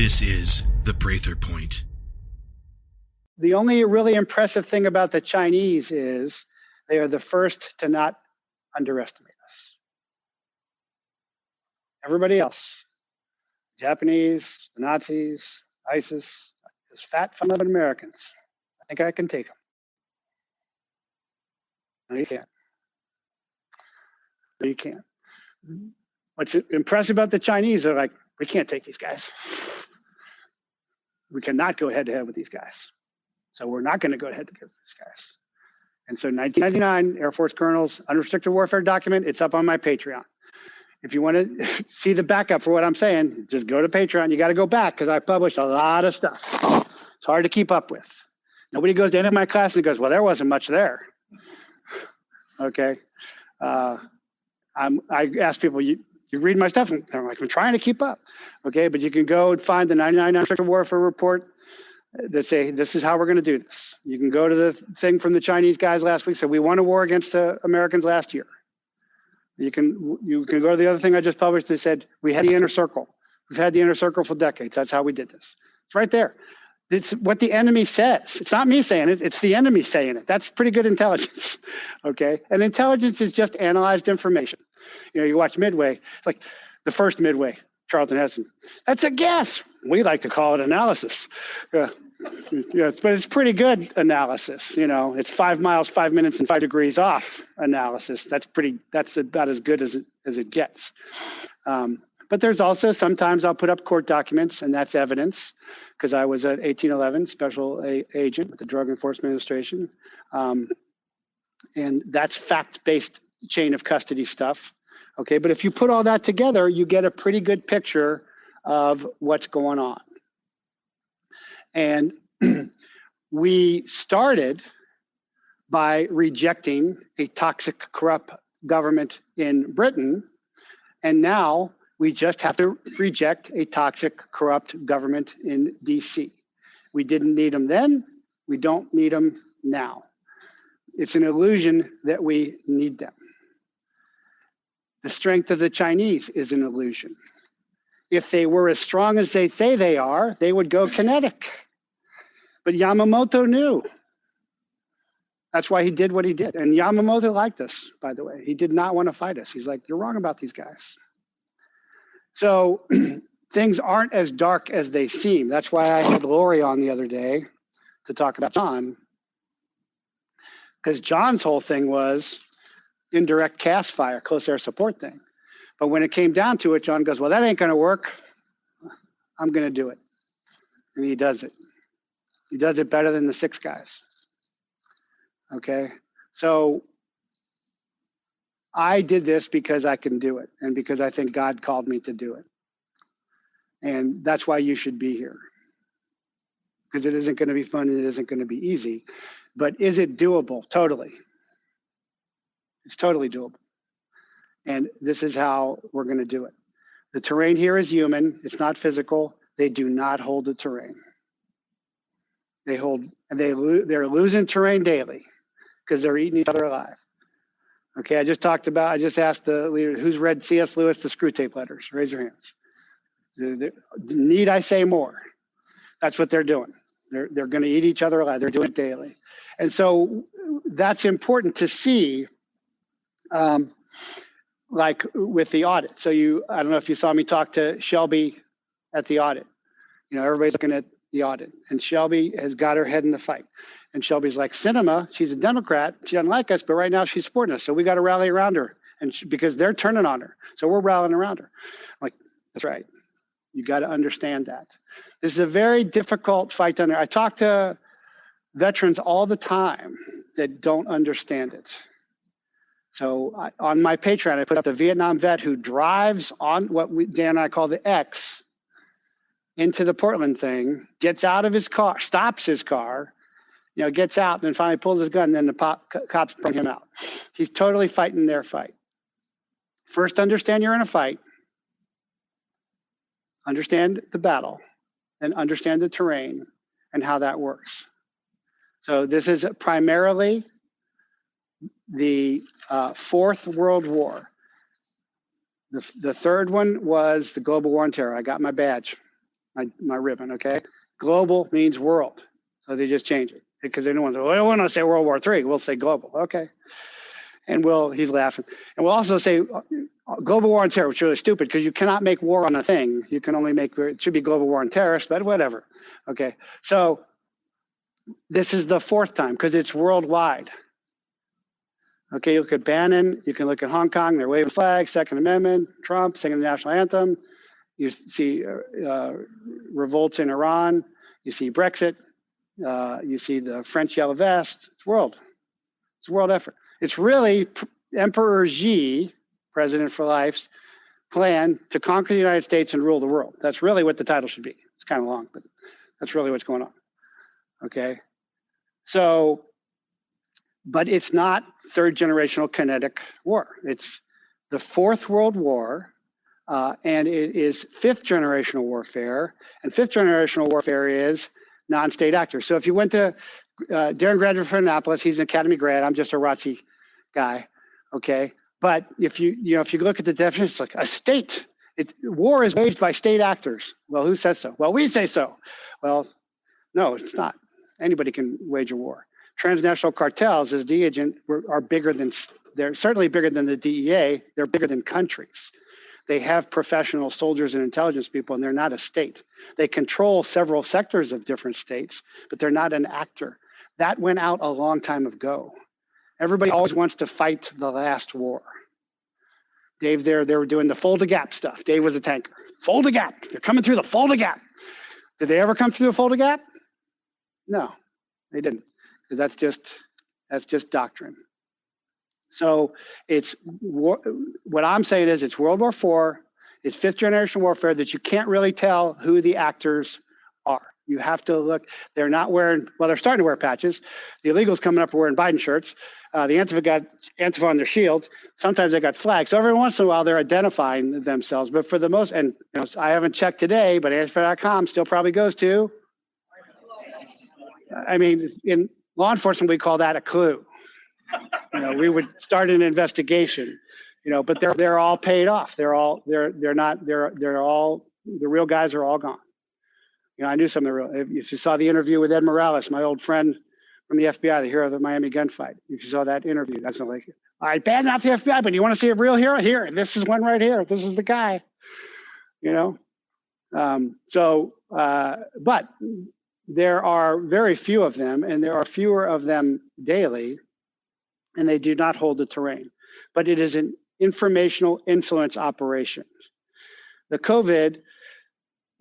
This is the Prather Point. The only really impressive thing about the Chinese is they are the first to not underestimate us. Everybody else, Japanese, the Nazis, ISIS, those fat, fun-loving Americans, I think I can take them. No, you can't. No, you can't. What's impressive about the Chinese, they're like, we can't take these guys. We cannot go head-to-head with these guys. So we're not going to go head-to-head with these guys. And so 1999, Air Force Colonels, Unrestricted Warfare document, it's up on my Patreon. If you want to see the backup for what I'm saying, just go to Patreon. You got to go back because I published a lot of stuff. It's hard to keep up with. Nobody goes to any of my class and goes, well, there wasn't much there. Okay. I ask people, you read my stuff, and they're like, I'm trying to keep up. Okay, but you can go and find the 99 Unrestricted Warfare report that say, this is how we're going to do this. You can go to the thing from the Chinese guys last week, said we won a war against the Americans last year. You can go to the other thing I just published that said, we had the inner circle. We've had the inner circle for decades. That's how we did this. It's right there. It's what the enemy says. It's not me saying it. It's the enemy saying it. That's pretty good intelligence. Okay. And intelligence is just analyzed information. You know, you watch Midway, like the first Midway, Charlton Heston. That's a guess. We like to call it analysis. But it's pretty good analysis. You know, it's 5 miles, 5 minutes, and 5 degrees off analysis. That's about as good as it gets. But there's also sometimes I'll put up court documents, and that's evidence, because I was at 1811 special agent with the Drug Enforcement Administration. And that's fact-based chain of custody stuff. Okay, but if you put all that together, you get a pretty good picture of what's going on. And we started by rejecting a toxic, corrupt government in Britain, and now we just have to reject a toxic, corrupt government in DC. We didn't need them then, we don't need them now. It's an illusion that we need them. The strength of the Chinese is an illusion. If they were as strong as they say they are, they would go kinetic. But Yamamoto knew. That's why he did what he did. And Yamamoto liked us, by the way. He did not want to fight us. He's like, you're wrong about these guys. So things aren't as dark as they seem. That's why I had Lori on the other day to talk about John. Because John's whole thing was indirect cast fire, close air support thing. But when it came down to it, John goes, well, that ain't going to work. I'm going to do it. And he does it. He does it better than the 6 guys. Okay. So I did this because I can do it and because I think God called me to do it. And that's why you should be here. Because it isn't going to be fun and it isn't going to be easy. But is it doable? Totally. It's totally doable. And this is how we're going to do it. The terrain here is human. It's not physical. They do not hold the terrain. They're losing terrain daily because they're eating each other alive. Okay, I just asked the leader, who's read C.S. Lewis, The Screwtape Letters? Raise your hands. Need I say more? That's what they're doing. They're going to eat each other alive. They're doing it daily. And so that's important to see, like with the audit. So I don't know if you saw me talk to Shelby at the audit. You know, everybody's looking at the audit. And Shelby has got her head in the fight. And Shelby's like, Cinema, she's a Democrat. She doesn't like us, but right now she's supporting us. So we got to rally around her. And because they're turning on her. So we're rallying around her. I'm like, that's right. You got to understand that. This is a very difficult fight down there. I talk to veterans all the time that don't understand it. So on my Patreon, I put up the Vietnam vet who drives on what Dan and I call the X into the Portland thing, gets out of his car, stops his car, gets out, and then finally pulls his gun, and then the cops bring him out. He's totally fighting their fight. First, understand you're in a fight. Understand the battle, then understand the terrain and how that works. So this is primarily the Fourth World War. The third one was the Global War on Terror. I got my badge. my ribbon, okay? Global means world. So they just change it because they don't want to, well, I don't want to say World War III. We'll say global. Okay. And he's laughing. And we'll also say global war on terror, which is really stupid because you cannot make war on a thing. You can only make, it should be global war on terrorists, but whatever. Okay. So this is the fourth time because it's worldwide. Okay. You look at Bannon, you can look at Hong Kong, they're waving flags, Second Amendment, Trump singing the national anthem. You see revolts in Iran. You see Brexit. You see the French yellow vest. It's world. It's a world effort. It's really Emperor Xi, president for life's plan to conquer the United States and rule the world. That's really what the title should be. It's kind of long, but that's really what's going on. Okay. So, but it's not third generational kinetic war. It's the Fourth World War. And it is fifth generational warfare. And fifth generational warfare is non-state actors. So if you went to Darren graduated from Annapolis, he's an Academy grad. I'm just a ROTC guy. Okay. But if you look at the definition, it's like a state. War is waged by state actors. Well, who says so? Well, we say so. Well, no, it's not. Anybody can wage a war. Transnational cartels, as DEA agent, are bigger than, they're certainly bigger than the DEA. They're bigger than countries. They have professional soldiers and intelligence people, and they're not a state. They control several sectors of different states, but they're not an actor. That went out a long time ago. Everybody always wants to fight the last war. Dave, they were doing the Fulda Gap stuff. Dave was a tanker. Fulda Gap. They're coming through the Fulda Gap. Did they ever come through the Fulda Gap? No, they didn't, because that's just doctrine. So it's what I'm saying is it's World War IV. It's fifth generation warfare that you can't really tell who the actors are. You have to look. They're not wearing, well, they're starting to wear patches. The illegals coming up are wearing Biden shirts. The Antifa got Antifa on their shield. Sometimes they got flags. So every once in a while they're identifying themselves. But for the most, and I haven't checked today, but Antifa.com still probably goes to. I mean, in law enforcement, we call that a clue. We would start an investigation, but they're all paid off. They're all the real guys are all gone. I knew some of the real, if you saw the interview with Ed Morales, my old friend from the FBI, the hero of the Miami gunfight. If you saw that interview, that's not like, all right, bad not the FBI, but you want to see a real hero? Here, this is one right here. This is the guy, but there are very few of them, and there are fewer of them daily. And they do not hold the terrain, but it is an informational influence operation. The COVID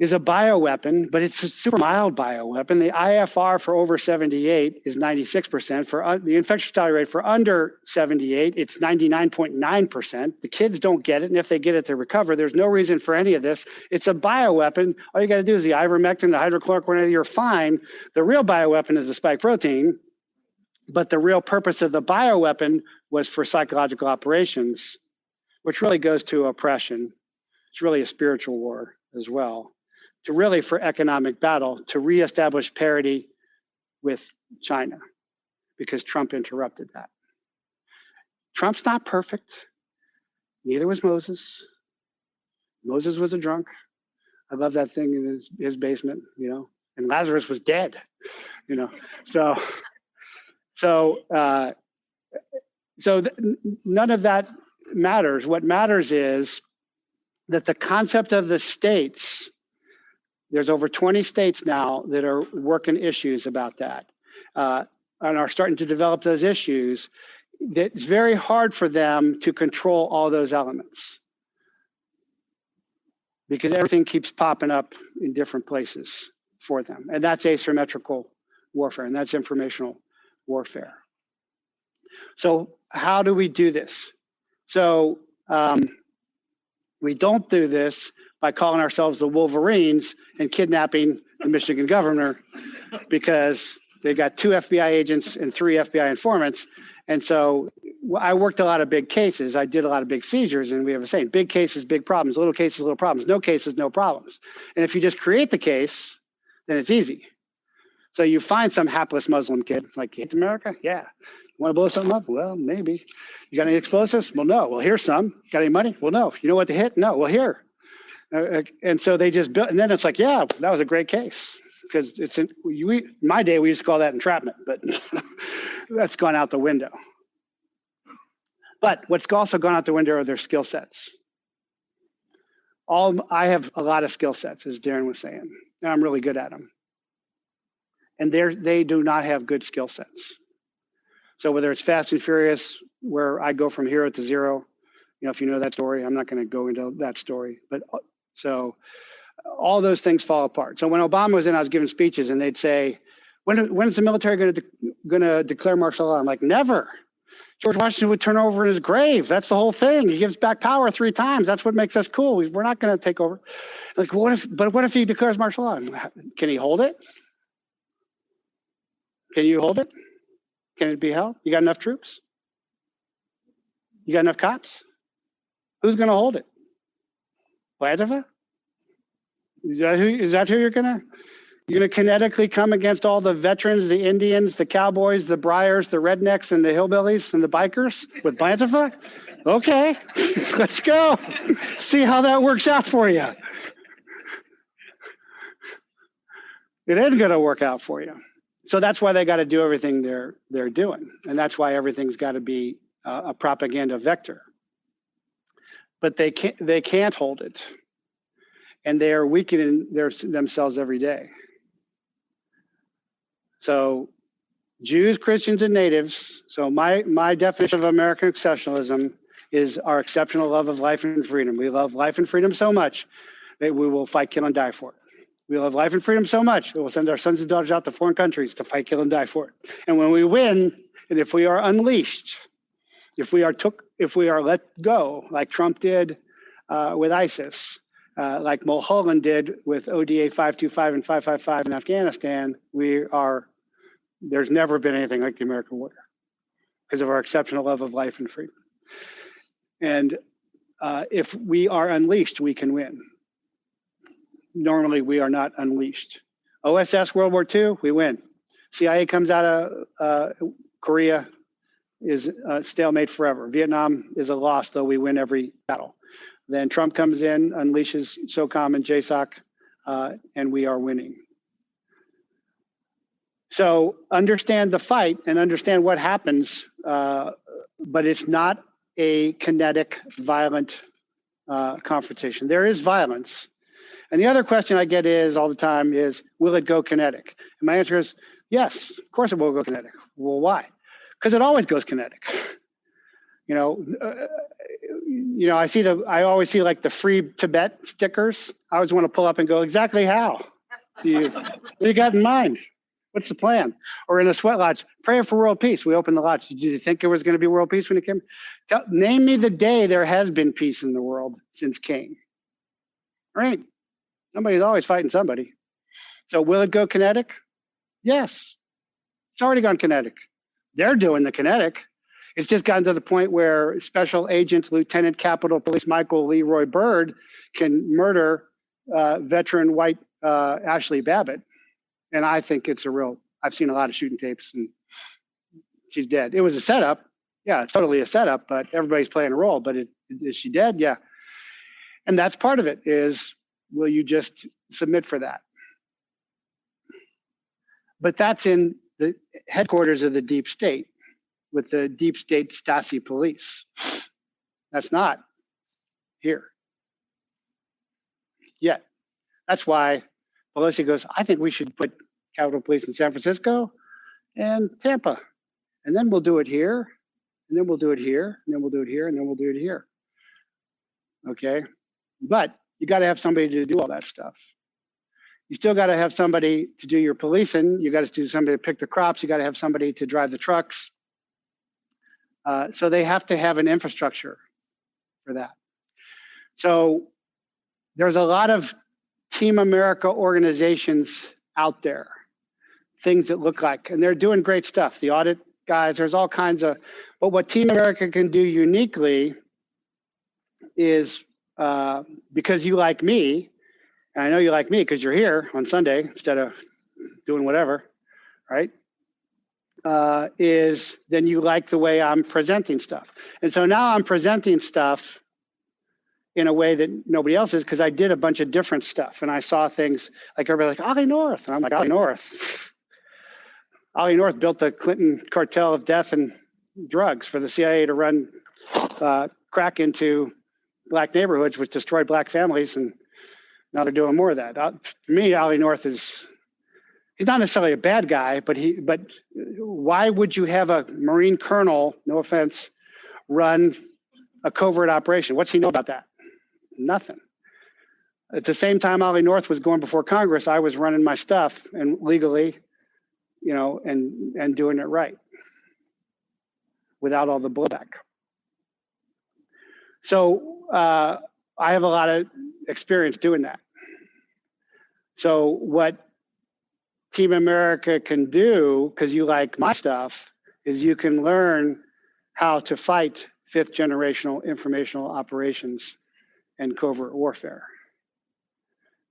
is a bioweapon, but it's a super mild bioweapon. The IFR for over 78 is 96%. For the infectious fatality rate for under 78, it's 99.9%. The kids don't get it, and if they get it, they recover. There's no reason for any of this. It's a bioweapon. All you got to do is the ivermectin, the hydrochloroquine, you're fine. The real bioweapon is the spike protein. But the real purpose of the bioweapon was for psychological operations, which really goes to oppression. It's really a spiritual war as well, for economic battle, to reestablish parity with China, because Trump interrupted that. Trump's not perfect. Neither was Moses. Moses was a drunk. I love that thing in his basement, and Lazarus was dead, So none of that matters. What matters is that the concept of the states, there's over 20 states now that are working issues about that and are starting to develop those issues. It's very hard for them to control all those elements because everything keeps popping up in different places for them. And that's asymmetrical warfare, and that's informational warfare. So how do we do this? So we don't do this by calling ourselves the Wolverines and kidnapping the Michigan governor, because they got 2 FBI agents and 3 FBI informants. And so I worked a lot of big cases. I did a lot of big seizures, and we have a saying, big cases, big problems, little cases, little problems, no cases, no problems. And if you just create the case, then it's easy. So you find some hapless Muslim kid, like, hate America? Yeah. You want to blow something up? Well, maybe. You got any explosives? Well, no. Well, here's some. Got any money? Well, no. You know what to hit? No. Well, here. And so they just built, and then it's like, yeah, that was a great case. Because in my day, we used to call that entrapment, but that's gone out the window. But what's also gone out the window are their skill sets. I have a lot of skill sets, as Darren was saying, and I'm really good at them. And they do not have good skill sets. So whether it's Fast and Furious, where I go from hero to zero, if you know that story, I'm not going to go into that story. But so all those things fall apart. So when Obama was in, I was giving speeches, and they'd say, "When is the military going to declare martial law?" I'm like, "Never." George Washington would turn over in his grave. That's the whole thing. He gives back power 3 times. That's what makes us cool. We're not going to take over. Like, what if he declares martial law? Can he hold it? Can you hold it? Can it be held? You got enough troops? You got enough cops? Who's going to hold it? Antifa? Is that who you're going to kinetically come against all the veterans, the Indians, the cowboys, the briars, the rednecks, and the hillbillies, and the bikers with Antifa? Okay, let's go. See how that works out for you. It isn't going to work out for you. So that's why they got to do everything they're doing. And that's why everything's got to be a propaganda vector. But they can't hold it. And they are weakening themselves every day. So Jews, Christians, and natives. So my definition of American exceptionalism is our exceptional love of life and freedom. We love life and freedom so much that we will fight, kill, and die for it. We love life and freedom so much that we'll send our sons and daughters out to foreign countries to fight, kill, and die for it. And when we win, and if we are unleashed, if we are let go, like Trump did with ISIS, like Mulholland did with ODA 525 and 555 in Afghanistan, there's never been anything like the American warrior because of our exceptional love of life and freedom. And if we are unleashed, we can win. Normally, we are not unleashed. OSS World War II, we win. CIA comes out of Korea, is stalemate forever. Vietnam is a loss, though we win every battle. Then Trump comes in, unleashes SOCOM and JSOC, and we are winning. So understand the fight and understand what happens, but it's not a kinetic, violent confrontation. There is violence. And the other question I get all the time is, will it go kinetic? And my answer is, yes, of course it will go kinetic. Well, why? Because it always goes kinetic. I always see like the free Tibet stickers. I always want to pull up and go, exactly how? What do you got in mind? What's the plan? Or in a sweat lodge, praying for world peace. We opened the lodge. Did you think there was going to be world peace when it came? Name me the day there has been peace in the world since Cain. Right? Somebody's always fighting somebody. So will it go kinetic? Yes. It's already gone kinetic. They're doing the kinetic. It's just gotten to the point where special agents, Lieutenant Capitol Police Michael Leroy Byrd, can murder veteran white Ashley Babbitt. And I think it's I've seen a lot of shooting tapes, and she's dead. It was a setup. Yeah, it's totally a setup, but everybody's playing a role. But is she dead? Yeah. And that's part of it is, will you just submit for that? But that's in the headquarters of the deep state with the deep state Stasi police. That's not here yet. That's why Pelosi goes, I think we should put Capitol Police in San Francisco and Tampa. And then we'll do it here. And then we'll do it here. And then we'll do it here. And then we'll do it here. Okay. But you got to have somebody to do all that stuff. You still got to have somebody to do your policing. You got to do somebody to pick the crops. You got to have somebody to drive the trucks. So they have to have an infrastructure for that. So there's a lot of Team America organizations out there, things that look like, and they're doing great stuff. The audit guys, there's all kinds of, but what Team America can do uniquely is because you like me, and I know you like me because you're here on Sunday instead of doing whatever, right? Is then you like the way I'm presenting stuff. And so now I'm presenting stuff in a way that nobody else is, because I did a bunch of different stuff, and I saw things like everybody like Ollie North, and I'm like, Ollie North. Ollie North built the Clinton cartel of death and drugs for the CIA to run crack into black neighborhoods, which destroyed black families, and now they're doing more of that. To me, Ollie North he's not necessarily a bad guy, but why would you have a Marine colonel, no offense, run a covert operation? What's he know about that? Nothing. At the same time Ollie North was going before Congress, I was running my stuff and legally, and doing it right without all the blowback. So I have a lot of experience doing that. So what Team America can do, because you like my stuff, is you can learn how to fight fifth generational informational operations and covert warfare.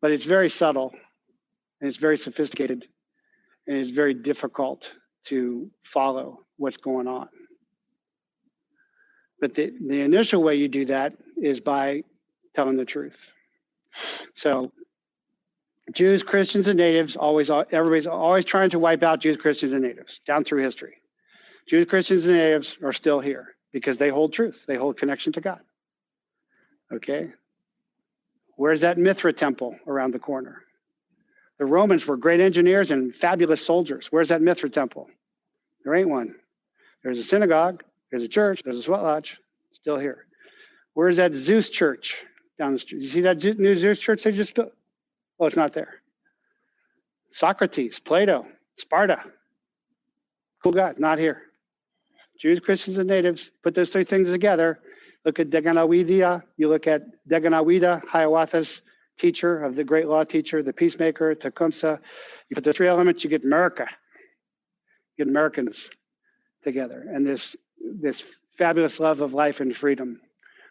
But it's very subtle, and it's very sophisticated, and it's very difficult to follow what's going on. But the initial way you do that is by telling the truth. So Jews, Christians, and natives, everybody's always trying to wipe out Jews, Christians, and natives down through history. Jews, Christians, and natives are still here because they hold truth. They hold connection to God. Okay? Where's that Mithra temple around the corner? The Romans were great engineers and fabulous soldiers. Where's that Mithra temple? There ain't one. There's a synagogue, there's a church, there's a sweat lodge, still here. Where's that Zeus church down the street? You see that new Zeus church they just built? Oh, it's not there. Socrates, Plato, Sparta. Cool guy, not here. Jews, Christians, and natives, put those three things together. Look at Deganawida. You look at Deganawida, Hiawatha's teacher, of the great law teacher, the peacemaker, Tecumseh. You put the three elements, you get America. You get Americans together. And this fabulous love of life and freedom.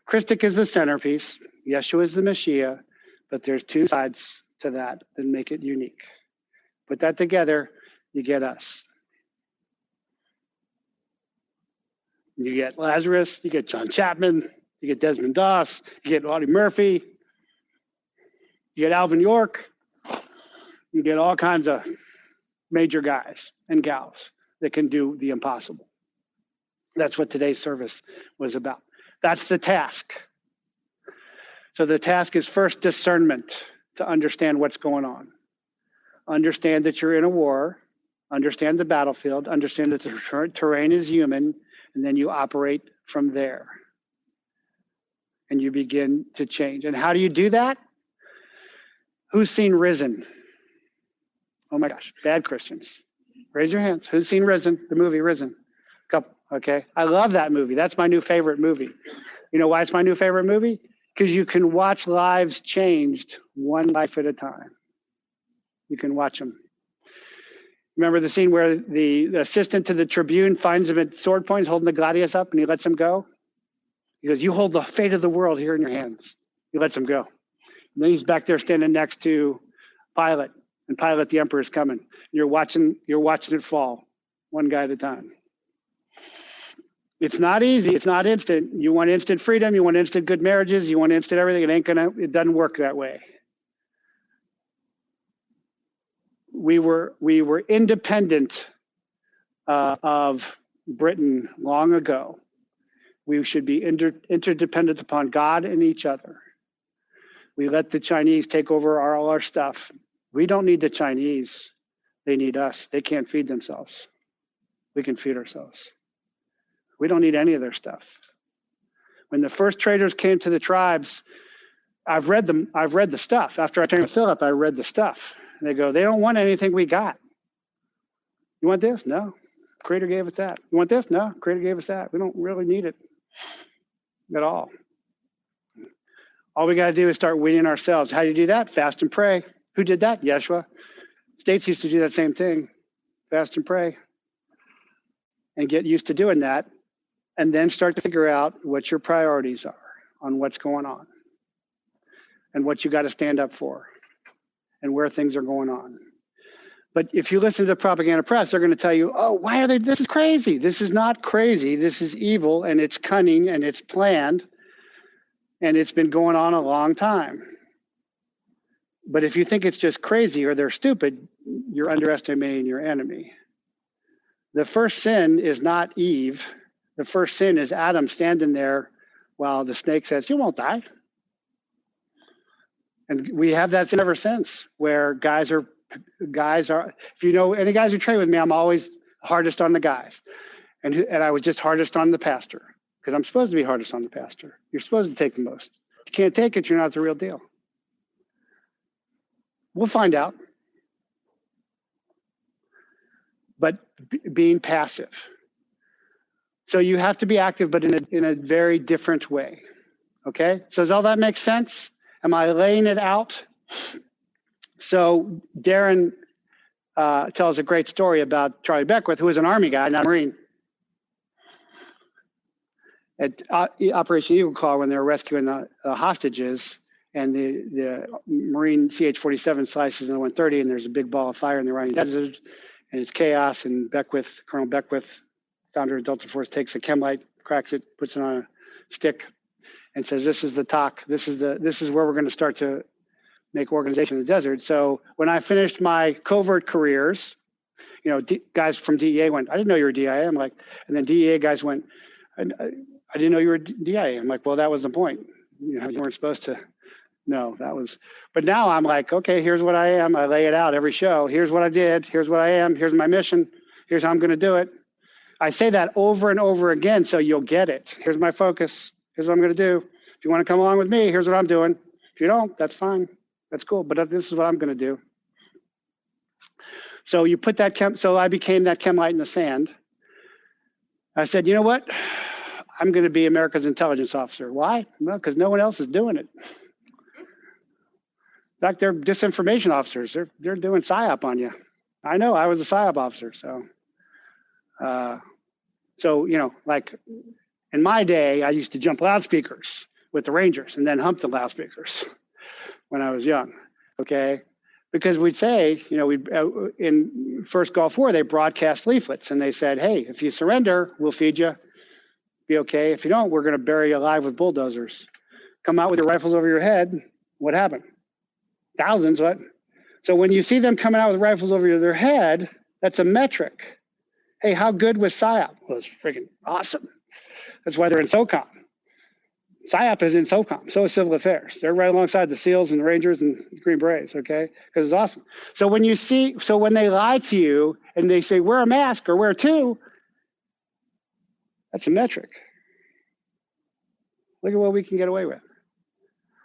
Christic is the centerpiece. Yeshua is the Messiah. But there's two sides to that make it unique. Put that together, you get us. You get Lazarus, you get John Chapman, you get Desmond Doss, you get Audie Murphy, you get Alvin York, you get all kinds of major guys and gals that can do the impossible. That's what today's service was about. That's the task. So the task is first discernment, to understand what's going on. Understand that you're in a war, understand the battlefield, understand that the terrain is human, and then you operate from there. And you begin to change. And how do you do that? Who's seen Risen? Oh my gosh, bad Christians. Raise your hands. Who's seen Risen? The movie Risen. Couple. Okay. I love that movie. That's my new favorite movie. You know why it's my new favorite movie? Because you can watch lives changed one life at a time. You can watch them. Remember the scene where the assistant to the Tribune finds him at sword point, holding the gladius up, and he lets him go? He goes, "You hold the fate of the world here in your hands." He lets him go. And then he's back there standing next to Pilate, and Pilate, the emperor, is coming. You're watching it fall, one guy at a time. It's not easy. It's not instant. You want instant freedom. You want instant good marriages. You want instant everything. It doesn't work that way. We were independent of Britain long ago. We should be interdependent upon God and each other. We let the Chinese take over all our stuff. We don't need the Chinese. They need us. They can't feed themselves. We can feed ourselves. We don't need any of their stuff. When the first traders came to the tribes, I've read the stuff. After I trained with Philip, I read the stuff. They go, they don't want anything we got. You want this? No. Creator gave us that. You want this? No. Creator gave us that. We don't really need it at all. All we got to do is start weaning ourselves. How do you do that? Fast and pray. Who did that? Yeshua. States used to do that same thing. Fast and pray. And get used to doing that. And then start to figure out what your priorities are on what's going on. And what you got to stand up for. And where things are going on. But if you listen to the propaganda press, they're going to tell you, oh, why are they, this is crazy. This is not crazy. This is evil, and it's cunning, and it's planned. And it's been going on a long time. But if you think it's just crazy or they're stupid, you're underestimating your enemy. The first sin is not Eve. The first sin is Adam standing there while the snake says, "You won't die." And we have that sin ever since, where guys are, if you know any guys who train with me, I'm always hardest on the guys. And I was just hardest on the pastor, because I'm supposed to be hardest on the pastor. You're supposed to take the most. If you can't take it, you're not the real deal. We'll find out. But being passive. So you have to be active, but in a very different way. Okay? So does all that make sense? Am I laying it out? So Darren tells a great story about Charlie Beckwith, who was an Army guy, not a Marine. At Operation Eagle Claw, when they were rescuing the hostages, and the Marine CH-47 slices in the 130, and there's a big ball of fire in the Iranian desert, and it's chaos, and Beckwith, Colonel Beckwith, founder of Delta Force, takes a chem light, cracks it, puts it on a stick, and says, "This is the talk. This is where we're going to start to make organization in the desert." So when I finished my covert careers, you know, guys from DEA went, "I didn't know you were DIA." I'm like, and then DEA guys went, I didn't know you were DIA. I'm like, well, that was the point. You know, you weren't supposed to. No, that was. But now I'm like, okay, here's what I am. I lay it out every show. Here's what I did. Here's what I am. Here's my mission. Here's how I'm going to do it. I say that over and over again so you'll get it. Here's my focus. Here's what I'm going to do. If you want to come along with me, here's what I'm doing. If you don't, that's fine. That's cool. But this is what I'm going to do. So you put that so I became that chem light in the sand. I said, you know what? I'm going to be America's intelligence officer. Why? Well, because no one else is doing it. In fact, they're disinformation officers. They're doing PSYOP on you. I know. I was a PSYOP officer. So you know, like in my day, I used to jump loudspeakers with the Rangers and then hump the loudspeakers when I was young. Okay, because we'd say, you know, in first Gulf War, they broadcast leaflets and they said, "Hey, if you surrender, we'll feed you. Be okay. If you don't, we're going to bury you alive with bulldozers. Come out with your rifles over your head." What happened? Thousands, what? So when you see them coming out with rifles over their head, that's a metric. Hey, how good was PSYOP? Well, it's freaking awesome. That's why they're in SOCOM. PSYOP is in SOCOM, so is Civil Affairs. They're right alongside the SEALs and the Rangers and Green Berets, okay? Because it's awesome. So when they lie to you and they say, wear a mask or wear two, that's a metric. Look at what we can get away with.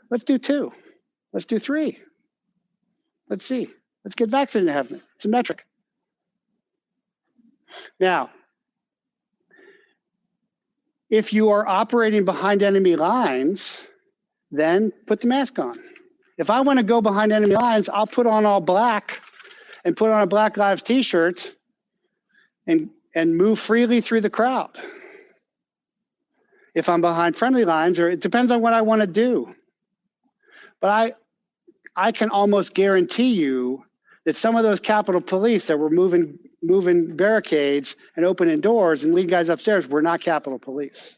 Let's do 2. Let's do 3. Let's see. Let's get vaccinated to have it. It's a metric. Now, if you are operating behind enemy lines, then put the mask on. If I want to go behind enemy lines, I'll put on all black and put on a Black Lives t-shirt and move freely through the crowd. If I'm behind friendly lines, or it depends on what I want to do. But I can almost guarantee you that some of those Capitol Police that were moving barricades and opening doors and leading guys upstairs were not Capitol Police.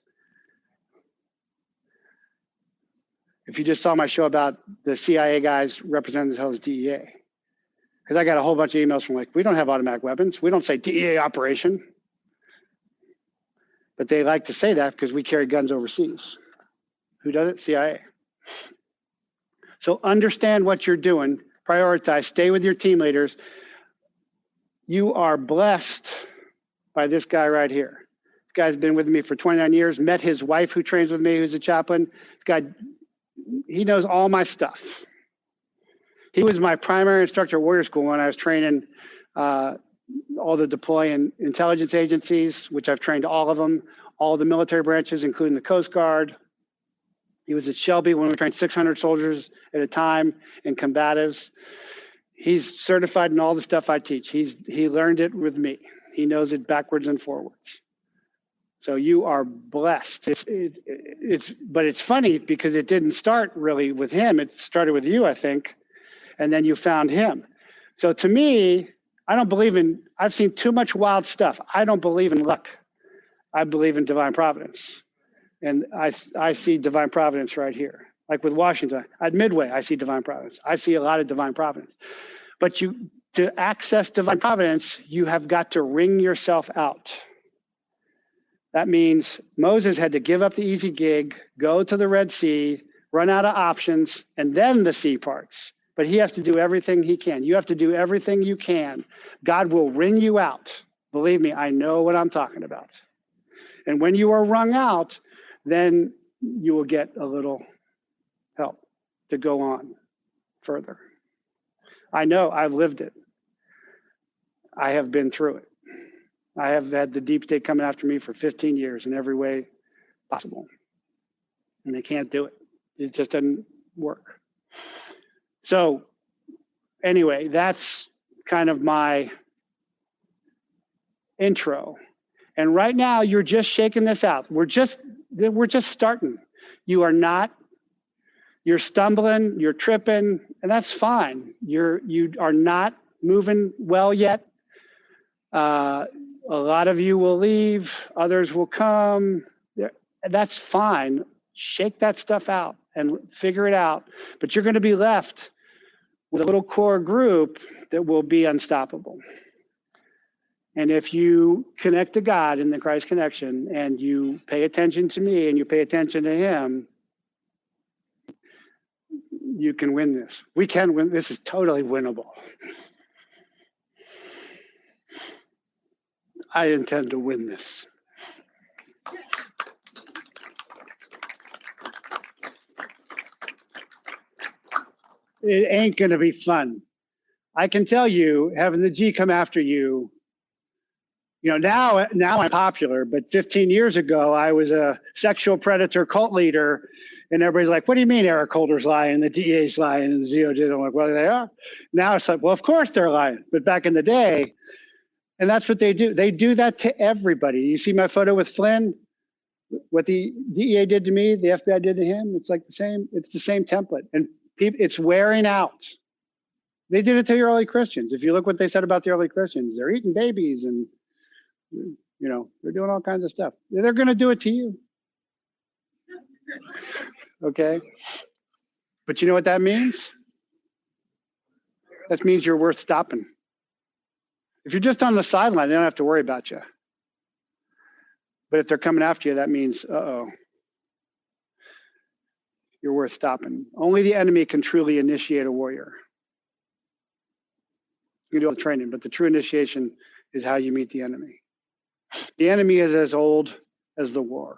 If you just saw my show about the CIA guys representing themselves as DEA. Because I got a whole bunch of emails from like, we don't have automatic weapons. We don't say DEA operation. But they like to say that because we carry guns overseas. Who does it? CIA. So understand what you're doing. Prioritize. Stay with your team leaders. You are blessed by this guy right here. This guy's been with me for 29 years. Met his wife who trains with me, who's a chaplain. This guy, he knows all my stuff. He was my primary instructor at Warrior School when I was training all the deploying intelligence agencies, which I've trained all of them, all the military branches, including the Coast Guard. He was at Shelby when we trained 600 soldiers at a time in combatives. He's certified in all the stuff I teach. He learned it with me. He knows it backwards and forwards. So you are blessed. But it's funny because it didn't start really with him. It started with you, I think, and then you found him. So to me, I don't believe in, I've seen too much wild stuff. I don't believe in luck. I believe in divine providence. And I see divine providence right here. Like with Washington, at Midway, I see divine providence. I see a lot of divine providence. But to access divine providence, you have got to wring yourself out. That means Moses had to give up the easy gig, go to the Red Sea, run out of options, and then the sea parts. But he has to do everything he can. You have to do everything you can. God will wring you out. Believe me, I know what I'm talking about. And when you are wrung out, then you will get a little help to go on further. I know, I've lived it. I have been through it. I have had the deep state coming after me for 15 years in every way possible. And they can't do it. It just doesn't work. So anyway, that's kind of my intro. And right now you're just shaking this out. We're just starting. You're stumbling, you're tripping, and that's fine. You are not moving well yet. A lot of you will leave, others will come. That's fine. Shake that stuff out and figure it out. But you're going to be left with a little core group that will be unstoppable. And if you connect to God in the Christ connection and you pay attention to me and you pay attention to him, you can win this. We can win. This is totally winnable. I intend to win this. It ain't going to be fun. I can tell you, having the G come after you, now I'm popular, but 15 years ago, I was a sexual predator cult leader, and everybody's like, what do you mean Eric Holder's lying, the DA's lying, and the DOJ? I'm like, well, they are. Now it's like, well, of course they're lying. But back in the day, and that's what they do. They do that to everybody. You see my photo with Flynn? What the DEA did to me, the FBI did to him. It's like the same. It's the same template, and it's wearing out. They did it to the early Christians. If you look what they said about the early Christians, they're eating babies and they're doing all kinds of stuff. They're going to do it to you. Okay, but you know what that means? That means you're worth stopping. If you're just on the sideline, they don't have to worry about you. But if they're coming after you, that means, you're worth stopping. Only the enemy can truly initiate a warrior. You can do all the training, but the true initiation is how you meet the enemy. The enemy is as old as the war.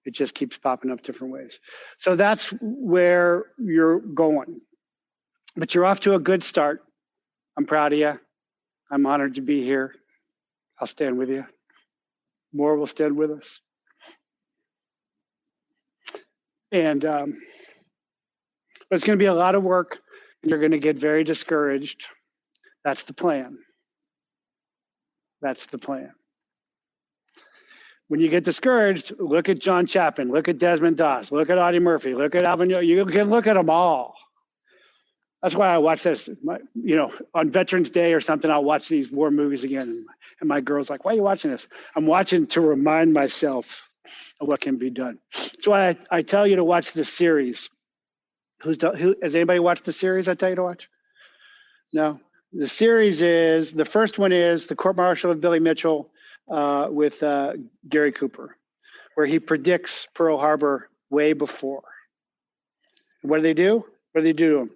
It just keeps popping up different ways. So that's where you're going. But you're off to a good start. I'm proud of you. I'm honored to be here. I'll stand with you. More will stand with us. And but it's going to be a lot of work. And you're going to get very discouraged. That's the plan. That's the plan. When you get discouraged, look at John Chapman, look at Desmond Doss, look at Audie Murphy, look at Alvin. You can look at them all. That's why I watch this. On Veterans Day or something, I'll watch these war movies again. And my girl's like, why are you watching this? I'm watching to remind myself of what can be done. That's why I tell you to watch this series. Has anybody watched the series I tell you to watch? No? The series the first one is The Court Martial of Billy Mitchell with Gary Cooper, where he predicts Pearl Harbor way before. What do they do? What do they do to him?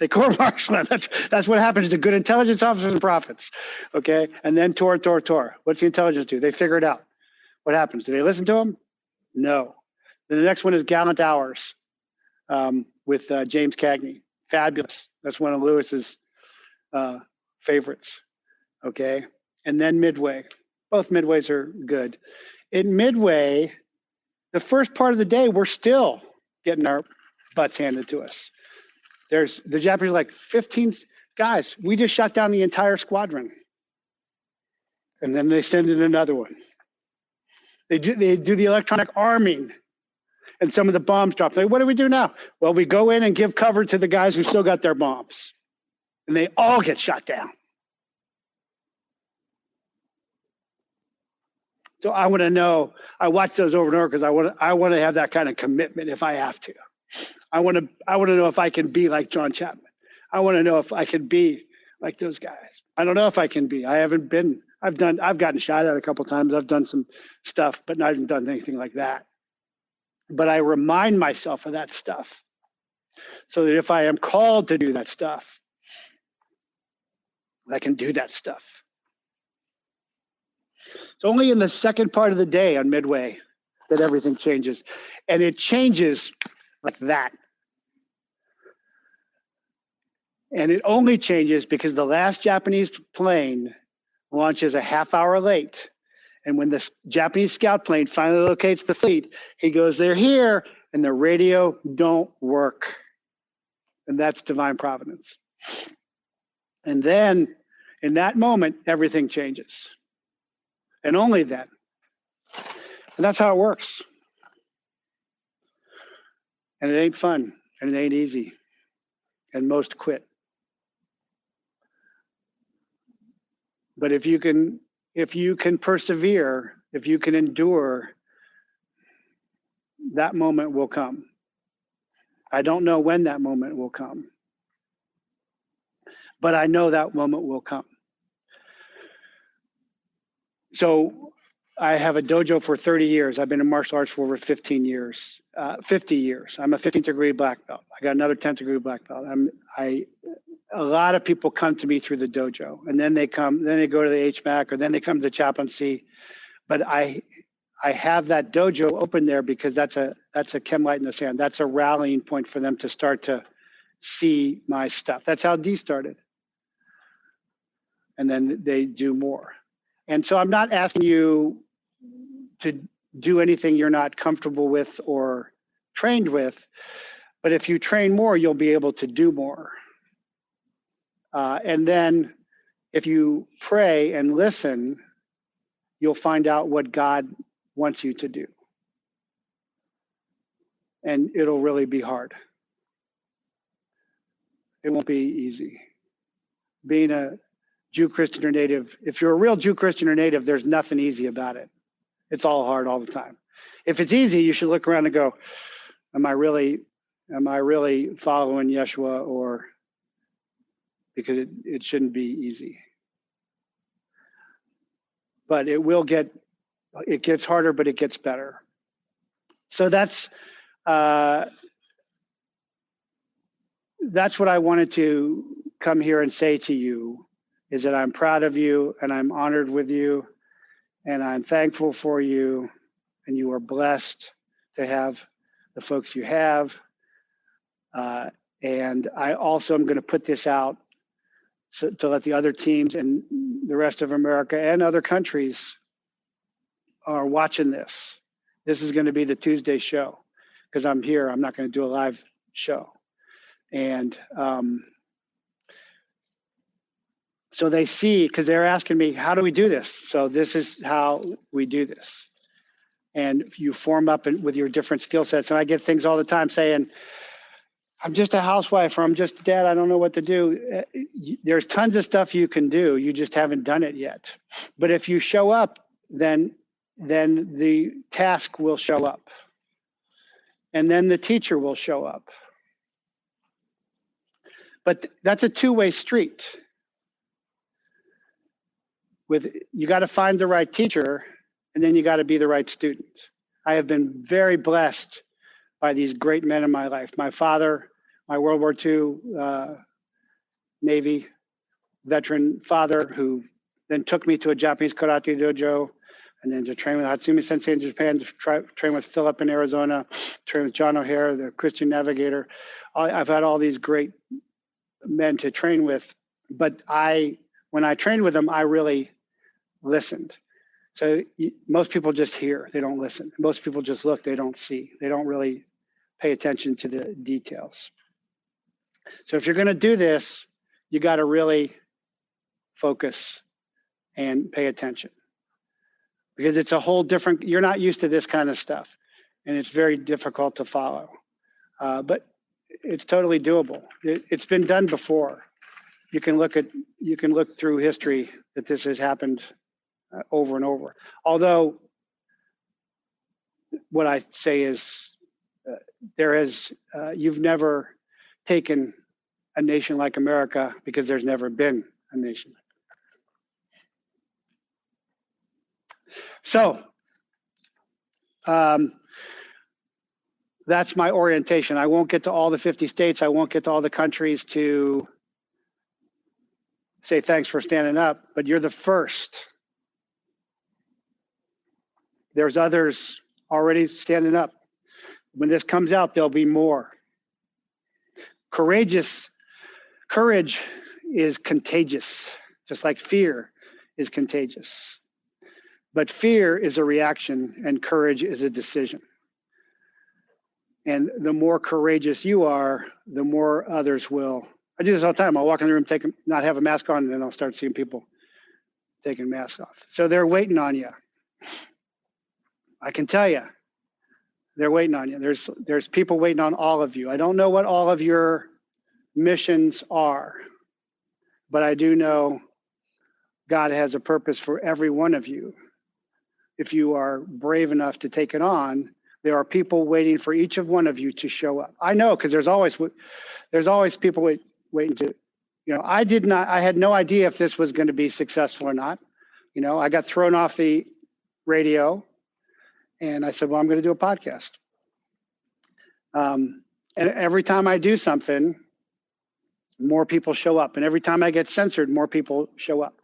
They court-martial him. That's what happens to good intelligence officers and prophets. Okay? And then Tor. What's the intelligence do? They figure it out. What happens? Do they listen to him? No. Then the next one is Gallant Hours with James Cagney. Fabulous. That's one of Lewis's favorites. Okay? And then Midway. Both Midways are good. In Midway, the first part of the day, we're still getting our butts handed to us. There's the Japanese like 15 guys. We just shot down the entire squadron, and then they send in another one. They do the electronic arming, and some of the bombs drop. Like, what do we do now? Well, we go in and give cover to the guys who still got their bombs, and they all get shot down. So I want to know, I watch those over and over because I want to have that kind of commitment if I have to. I want to know if I can be like John Chapman. I want to know if I can be like those guys. I don't know if I can be. I haven't been. I've gotten shot at a couple of times. I've done some stuff, but I haven't done anything like that. But I remind myself of that stuff so that if I am called to do that stuff, I can do that stuff. It's only in the second part of the day on Midway that everything changes. And it changes like that. And it only changes because the last Japanese plane launches a half hour late. And when the Japanese scout plane finally locates the fleet, he goes, they're here, and the radio don't work. And that's divine providence. And then in that moment, everything changes. And only then. And that's how it works. And it ain't fun, and it ain't easy. And most quit. But if you can persevere, if you can endure, that moment will come. I don't know when that moment will come, but I know that moment will come. So I have a dojo for 30 years. I've been in martial arts for over 50 years. I'm a 15th degree black belt. I got another 10th degree black belt. A lot of people come to me through the dojo, and then they go to the HMAC, or then they come to the chaplaincy. But I have that dojo open there because that's a chem light in the sand. That's a rallying point for them to start to see my stuff. That's how D started. And then they do more. And so I'm not asking you to do anything you're not comfortable with or trained with, but if you train more, you'll be able to do more. And then if you pray and listen, you'll find out what God wants you to do. And it'll really be hard. It won't be easy. Being a Jew, Christian, or native, if you're a real Jew, Christian, or native, there's nothing easy about it. It's all hard all the time. If it's easy, you should look around and go, am I really following Yeshua? Or because it shouldn't be easy. But it gets harder, but it gets better. So that's what I wanted to come here and say to you, is that I'm proud of you, and I'm honored with you, and I'm thankful for you, and you are blessed to have the folks you have. And I also am going to put this out to let the other teams and the rest of America and other countries are watching this. This is going to be the Tuesday show because I'm here. I'm not going to do a live show. And so they see, because they're asking me, how do we do this? So this is how we do this. And you form up with your different skill sets. And I get things all the time saying, I'm just a housewife, or I'm just a dad, I don't know what to do. There's tons of stuff you can do. You just haven't done it yet. But if you show up, then the task will show up. And then the teacher will show up. But that's a two-way street. You got to find the right teacher, and then you got to be the right student. I have been very blessed by these great men in my life. My father, my World War II Navy veteran father, who then took me to a Japanese karate dojo, and then to train with Hatsumi Sensei in Japan, to train with Philip in Arizona, train with John O'Hare, the Christian navigator. I've had all these great men to train with, but when I trained with them, I really listened. So most people just hear, they don't listen. Most people just look, they don't see. They don't really pay attention to the details. So if you're going to do this, you got to really focus and pay attention, because it's a whole different, you're not used to this kind of stuff, and it's very difficult to follow. But it's totally doable. It's been done before. You can look through history that this has happened over and over. Although what I say is you've never taken a nation like America because there's never been a nation. So that's my orientation. I won't get to all the 50 states. I won't get to all the countries to say thanks for standing up, but you're the first. There's others already standing up. When this comes out, there'll be more. Courage is contagious, just like fear is contagious. But fear is a reaction and courage is a decision. And the more courageous you are, the more others will. I do this all the time. I'll walk in the room, not have a mask on, and then I'll start seeing people taking masks off. So they're waiting on you. I can tell you, they're waiting on you. There's people waiting on all of you. I don't know what all of your missions are, but I do know God has a purpose for every one of you. If you are brave enough to take it on, there are people waiting for each of one of you to show up. I know, because there's always people waiting to, I had no idea if this was going to be successful or not. I got thrown off the radio and I said, well, I'm going to do a podcast. And every time I do something, more people show up. And every time I get censored, more people show up.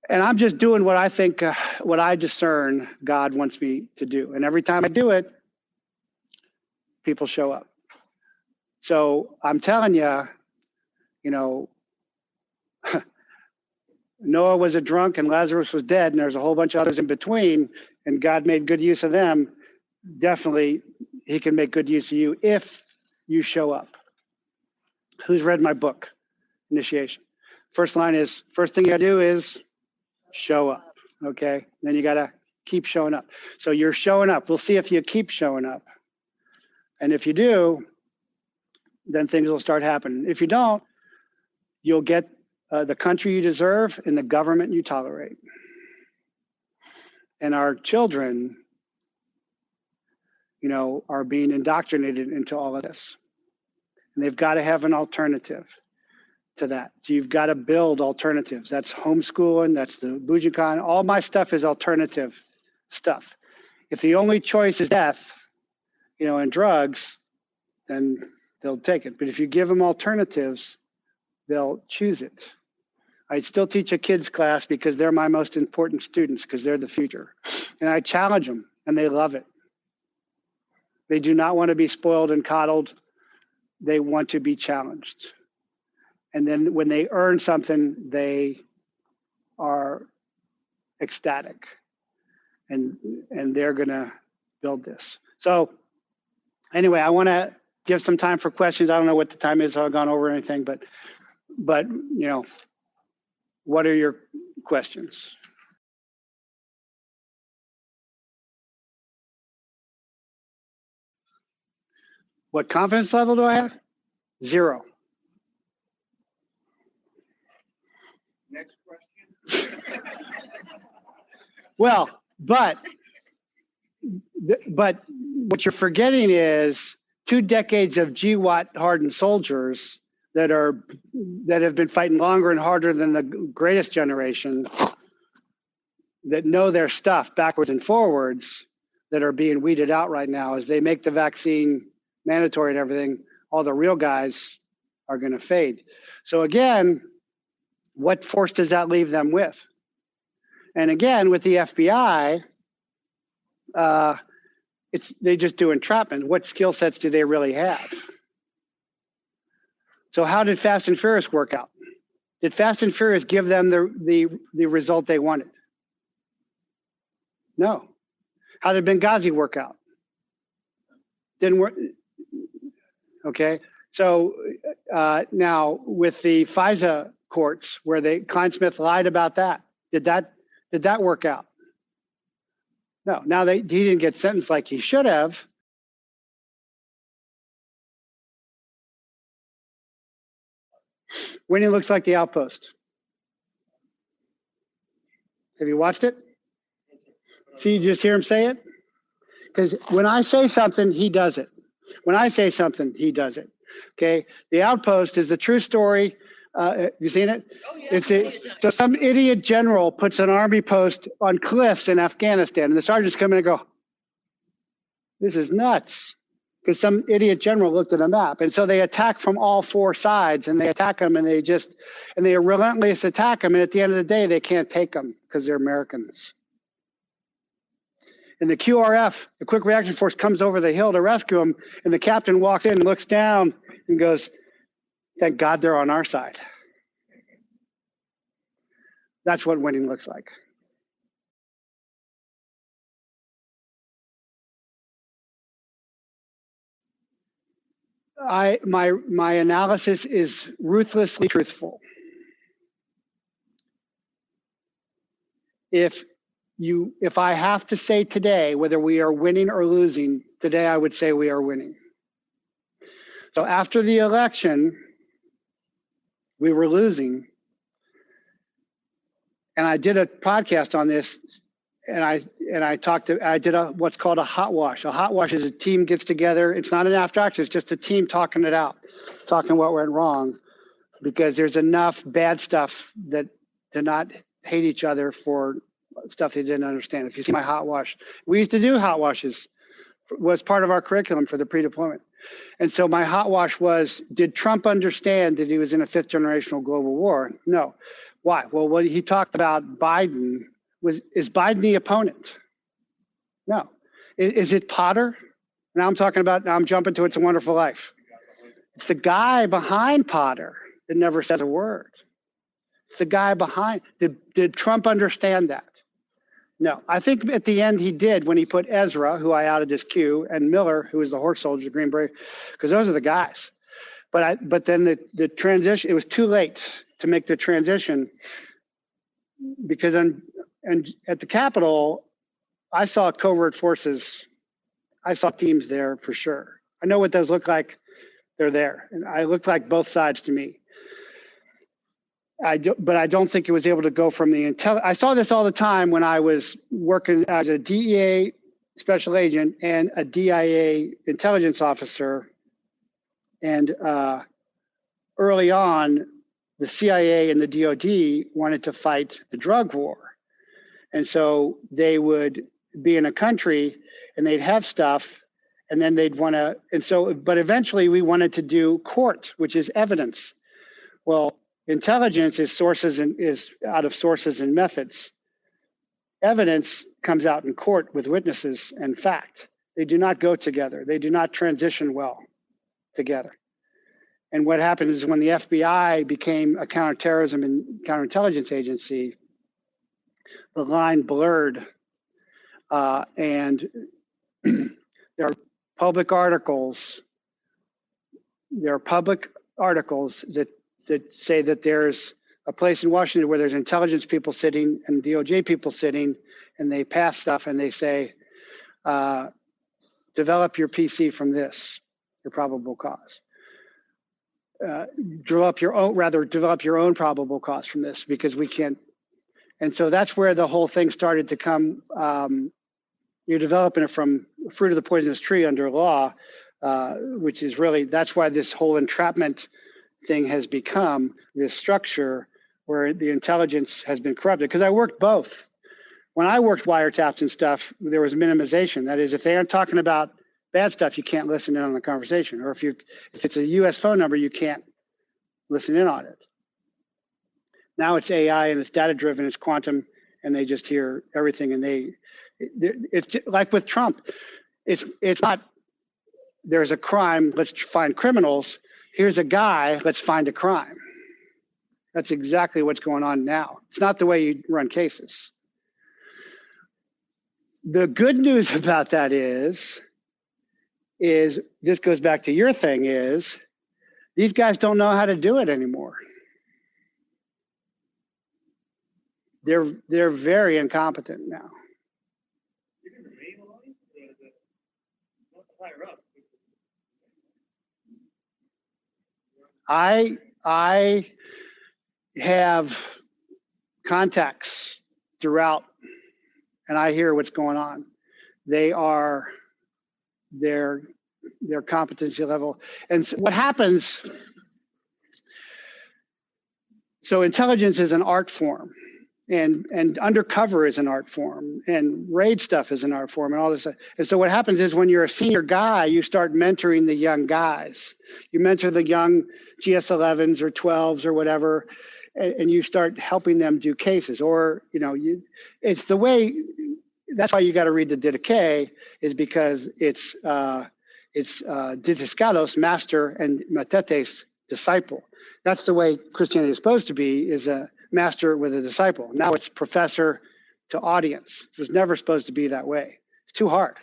And I'm just doing what I think, what I discern God wants me to do. And every time I do it, people show up. So I'm telling you, Noah was a drunk and Lazarus was dead, and there's a whole bunch of others in between, and God made good use of them. Definitely, he can make good use of you if you show up. Who's read my book, Initiation? First thing you gotta do is show up, okay? Then you gotta keep showing up. So you're showing up. We'll see if you keep showing up. And if you do, then things will start happening. If you don't, you'll get the country you deserve and the government you tolerate. And our children, are being indoctrinated into all of this. And they've got to have an alternative to that. So you've got to build alternatives. That's homeschooling, that's the Bujinkan. All my stuff is alternative stuff. If the only choice is death, and drugs, then they'll take it. But if you give them alternatives, they'll choose it. I still teach a kids class because they're my most important students, because they're the future. And I challenge them, and they love it. They do not want to be spoiled and coddled. They want to be challenged. And then when they earn something, they are ecstatic. And they're going to build this. So anyway, I want to give some time for questions. I don't know what the time is. I've gone over anything, but what are your questions? What confidence level do I have? 0. Next question. Well, but what you're forgetting is 2 decades of GWAT hardened soldiers that have been fighting longer and harder than the greatest generation, that know their stuff backwards and forwards, that are being weeded out right now as they make the vaccine mandatory and everything. All the real guys are going to fade. So again, what force does that leave them with? And again, with the FBI, they just do entrapment. What skill sets do they really have? So how did Fast and Furious work out? Did Fast and Furious give them the result they wanted? No. How did Benghazi work out? Didn't work. Okay. So now with the FISA courts, where Klein Smith lied about that, did that work out? No. Now he didn't get sentenced like he should have. Winning looks like The Outpost. Have you watched it? See, you just hear him say it? Because when I say something, he does it. When I say something, he does it. Okay. The Outpost is the true story. You seen it? Oh, yeah. So some idiot general puts an army post on cliffs in Afghanistan, and the sergeants come in and go, "This is nuts." Because some idiot general looked at a map. And so they attack from all four sides, and they attack them, and they relentlessly attack them. And at the end of the day, they can't take them because they're Americans. And the QRF, the Quick Reaction Force, comes over the hill to rescue them. And the captain walks in, looks down, and goes, "Thank God they're on our side." That's what winning looks like. My analysis is ruthlessly truthful. If I have to say today whether we are winning or losing, today I would say we are winning. So after the election, we were losing. And I did a podcast on this, and I did what's called a hot wash. A hot wash is a team gets together. It's not an after action, it's just a team talking it out, talking what went wrong, because there's enough bad stuff that to not hate each other for stuff they didn't understand. If you see my hot wash, we used to do hot washes, was part of our curriculum for the pre-deployment. And so my hot wash was, did Trump understand that he was in a fifth generational global war? No. Why? Well, what he talked about Biden is Biden the opponent? No. Is it Potter? Now I'm jumping to It's a Wonderful Life. It's the guy behind Potter that never says a word. It's the guy behind. Did Trump understand that? No. I think at the end he did when he put Ezra, who I outed as Q, and Miller, who was the horse soldier, Green Beret, because those are the guys. But then the transition, it was too late to make the transition, because at the Capitol, I saw covert forces. I saw teams there for sure. I know what those look like. They're there. And I looked like both sides to me. But I don't think it was able to go from the intel. I saw this all the time when I was working as a DEA special agent and a DIA intelligence officer. And early on, the CIA and the DOD wanted to fight the drug war. And so they would be in a country and they'd have stuff, and then they'd want to, but eventually we wanted to do court, which is evidence. Well, intelligence is out of sources and methods. Evidence comes out in court with witnesses and fact. They do not go together. They do not transition well together. And what happened is when the FBI became a counterterrorism and counterintelligence agency, the line blurred, and there are public articles. There are public articles that say that there's a place in Washington where there's intelligence people sitting and DOJ people sitting, and they pass stuff and they say, develop your PC from this, your probable cause. Develop your own probable cause from this, because we can't. And so that's where the whole thing started to come. You're developing it from fruit of the poisonous tree under law, which is really, that's why this whole entrapment thing has become this structure where the intelligence has been corrupted. Because I worked both. When I worked wiretaps and stuff, there was minimization. That is, if they aren't talking about bad stuff, you can't listen in on the conversation. Or if it's a US phone number, you can't listen in on it. Now it's AI and it's data driven, it's quantum, and they just hear everything. And it's just, like with Trump, it's not, there's a crime, let's find criminals. Here's a guy, let's find a crime. That's exactly what's going on now. It's not the way you run cases. The good news about that is this goes back to your thing, is these guys don't know how to do it anymore. They're very incompetent now. I have contacts throughout, and I hear what's going on. They are their competency level. And so what happens, so intelligence is an art form, and undercover is an art form, and raid stuff is an art form, and all this stuff. And so what happens is when you're a senior guy, you start mentoring the young guys. You mentor the young GS11s or 12s or whatever, and you start helping them do cases. Or, it's the way, that's why you got to read the Didache, is because it's Didaskalos, master, and Matetes, disciple. That's the way Christianity is supposed to be, is a master with a disciple. Now it's professor to audience. It was never supposed to be that way. It's too hard.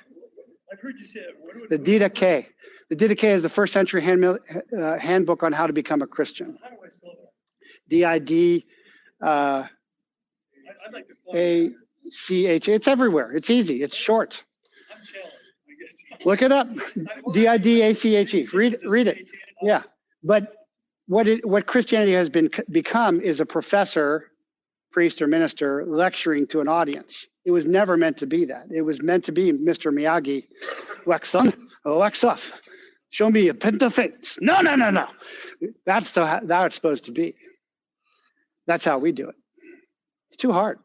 I've heard you say it. The Didache. The Didache is the first century handbook on how to become a Christian. How do I spell that? D-I-D I'd like to follow that. A-C-H. It's everywhere. It's easy. It's short. I'm challenged, I guess. Look it up. D-I-D-A-C-H-E. Read it. Yeah. But what Christianity has become is a professor, priest or minister lecturing to an audience. It was never meant to be that. It was meant to be Mr. Miyagi, wax on, wax off. Show me a pentaface. No. That's how it's supposed to be. That's how we do it. It's too hard.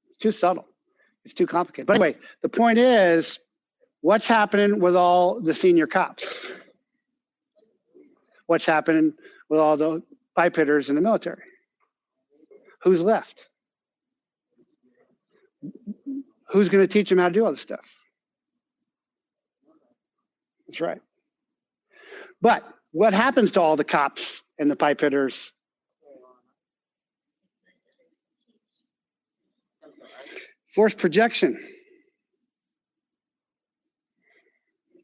It's too subtle. It's too complicated. But anyway, the point is, what's happening with all the senior cops? What's happening with all the pipe hitters in the military? Who's left? Who's going to teach them how to do all this stuff? That's right. But what happens to all the cops and the pipe hitters? Force projection.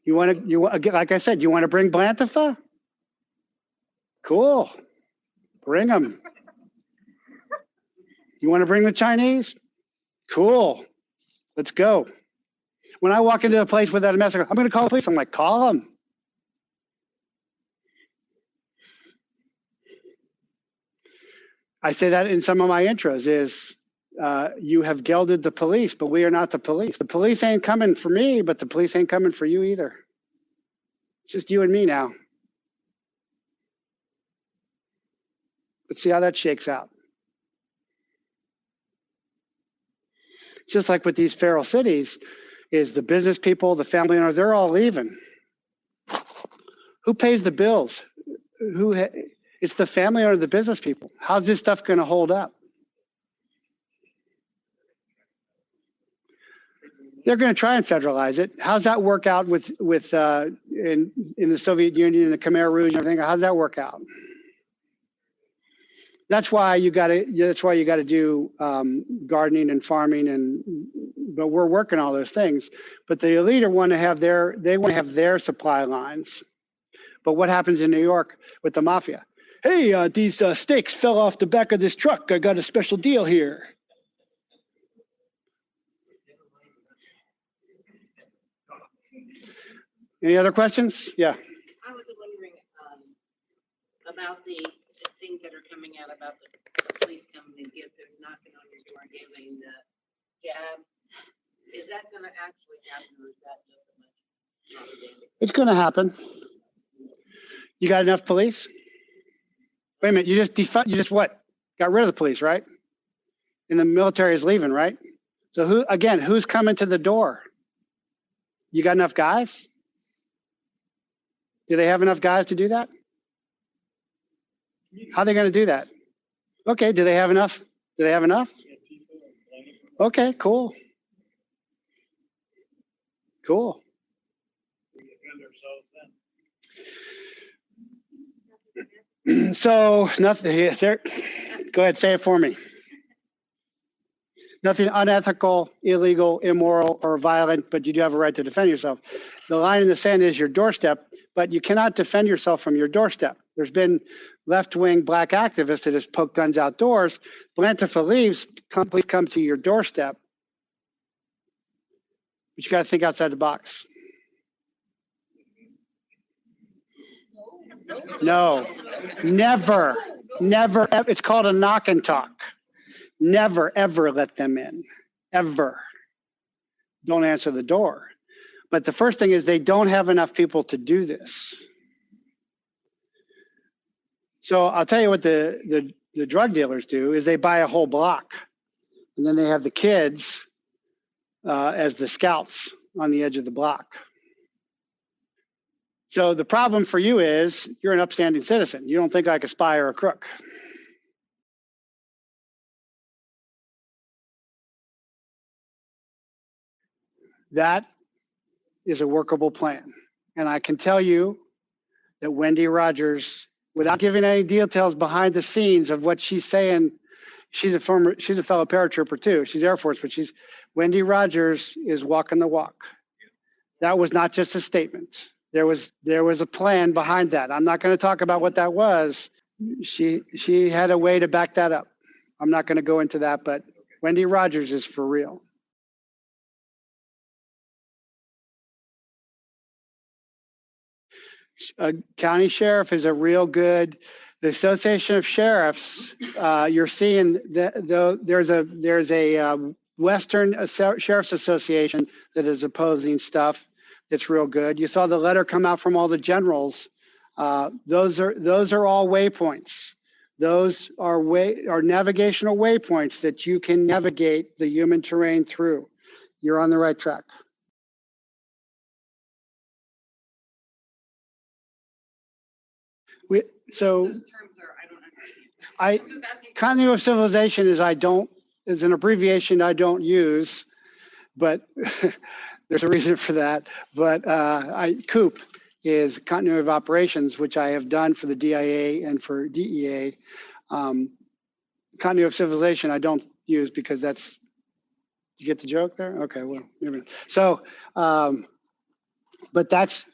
You like I said, you want to bring Blantifa? Cool. Bring them. You want to bring the Chinese? Cool. Let's go. When I walk into a place without a mask, I'm going to call the police. I'm like, call them. I say that in some of my intros is, you have gelded the police, but we are not the police. The police ain't coming for me, but the police ain't coming for you either. It's just you and me now. Let's see how that shakes out. Just like with these feral cities, is the business people, the family owners, they're all leaving. Who pays the bills? It's the family owner, the business people. How's this stuff going to hold up? They're going to try and federalize it. How's that work out in the Soviet Union and the Khmer Rouge and everything? How's that work out? That's why you got to do gardening and farming, but we're working all those things. But the elite want to have their supply lines. But what happens in New York with the mafia? Hey, these steaks fell off the back of this truck. I got a special deal here. Any other questions? Yeah. I was wondering about the things that are coming out about the police coming and knocking on your door and giving the jab. Is that going to actually happen, or is that just a much propaganda? It's going to happen. You got enough police? Wait a minute. You just what? Got rid of the police, right? And the military is leaving, right? So who's coming to the door? You got enough guys? Do they have enough guys to do that? How are they going to do that? Okay, do they have enough? Do they have enough? Okay, cool. Cool. So nothing there. Go ahead, say it for me. Nothing unethical, illegal, immoral, or violent, but you do have a right to defend yourself. The line in the sand is your doorstep, but you cannot defend yourself from your doorstep. There's been left-wing black activists that have poked guns outdoors. Blantifa leaves, please come to your doorstep. But you got to think outside the box. No, never. It's called a knock and talk. Never, ever let them in. Ever. Don't answer the door. But the first thing is they don't have enough people to do this. So I'll tell you what the drug dealers do is they buy a whole block, and then they have the kids as the scouts on the edge of the block. So the problem for you is you're an upstanding citizen. You don't think like a spy or a crook. That is a workable plan. And I can tell you that Wendy Rogers, without giving any details behind the scenes of what she's saying, she's a fellow paratrooper too. She's Air Force, but Wendy Rogers is walking the walk. That was not just a statement. There was a plan behind that. I'm not going to talk about what that was. She had a way to back that up. I'm not going to go into that, but Wendy Rogers is for real. A county sheriff is a real good. The Association of Sheriffs, you're seeing that there's a Western Sheriff's Association that is opposing stuff that's real good. You saw the letter come out from all the generals. Those are all waypoints. Those are navigational waypoints that you can navigate the human terrain through. You're on the right track. Those terms are, I don't understand. Continuity of civilization is an abbreviation I don't use, but there's a reason for that. But COOP is continuity of operations, which I have done for the DIA and for DEA. Continuity of civilization I don't use because that's, you get the joke there? Okay, well, maybe not. So, but that's,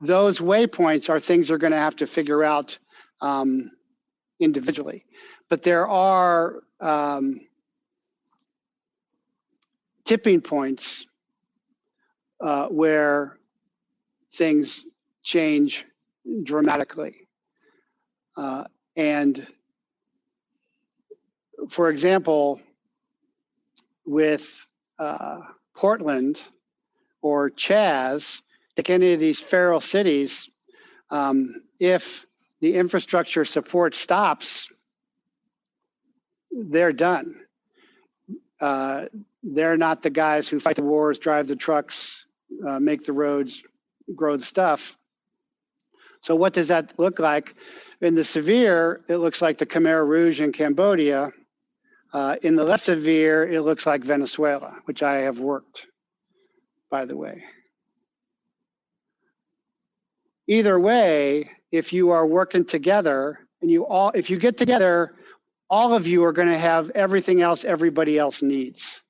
those waypoints are things they're going to have to figure out individually. But there are tipping points where things change dramatically. And for example, with Portland or Chaz, like any of these feral cities, if the infrastructure support stops, they're done. They're not the guys who fight the wars, drive the trucks, make the roads, grow the stuff. So what does that look like? In the severe, it looks like the Khmer Rouge in Cambodia. In the less severe, it looks like Venezuela, which I have worked, by the way. Either way, if you are working together and if you get together, all of you are going to have everything else everybody else needs.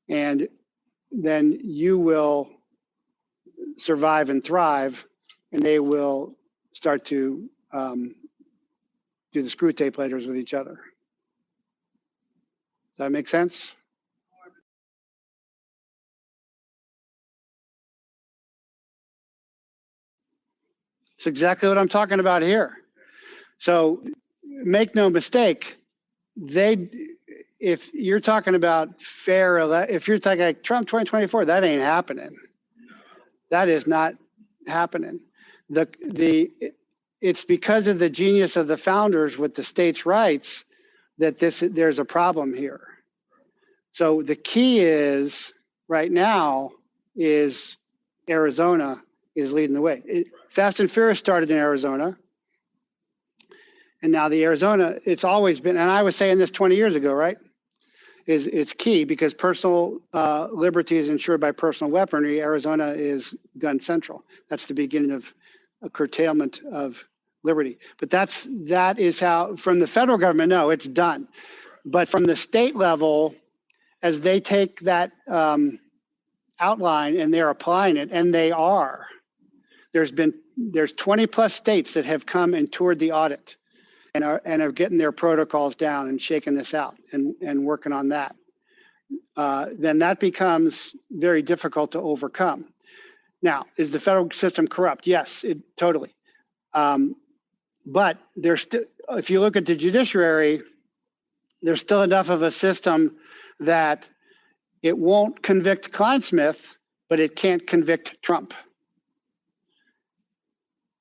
And then you will survive and thrive, and they will start to do the screw tape lighters with each other. Does that make sense? It's exactly what I'm talking about here. So make no mistake, if you're talking about if you're talking like Trump 2024, that ain't happening. That is not happening. It's because of the genius of the founders with the states' rights that there's a problem here. So the key is right now is Arizona is leading the way. Fast and Furious started in Arizona. And now the Arizona, it's always been, and I was saying this 20 years ago, right? It's key because personal liberty is ensured by personal weaponry. Arizona is gun central. That's the beginning of a curtailment of liberty. But that is how, from the federal government, no, it's done. But from the state level, as they take that outline and they're applying it, and they are, there's 20 plus states that have come and toured the audit and are getting their protocols down and shaking this out and working on that. Then that becomes very difficult to overcome. Now, is the federal system corrupt? Yes, totally. But there's still, if you look at the judiciary, there's still enough of a system that It won't convict Kleinsmith, but it can't convict Trump.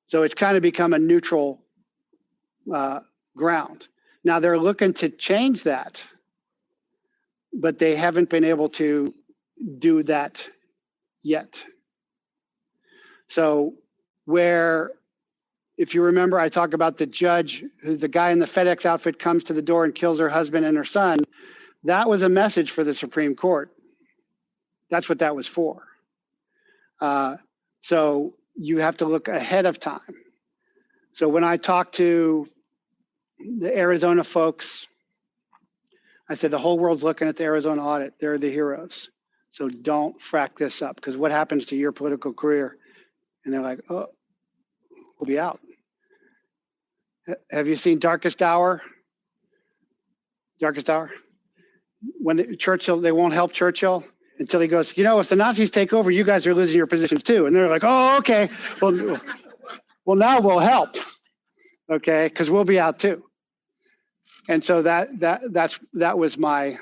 So it's kind of become a neutral ground. Now they're looking to change that, but they haven't been able to do that yet. So where, if you remember, I talk about the judge, who the guy in the FedEx outfit comes to the door and kills her husband and her son. That was a message for the Supreme Court. That's what that was for. So you have to look ahead of time. So when I talk to the Arizona folks, I said, the whole world's looking at the Arizona audit. They're the heroes. So don't frack this up, because what happens to your political career? And they're like, oh, we'll be out. Have you seen Darkest Hour? Darkest Hour? When Churchill, they won't help Churchill until he goes, you know, if the Nazis take over, you guys are losing your positions too. And they're like, oh, okay. Well, now we'll help. Okay, because we'll be out too. And so that was my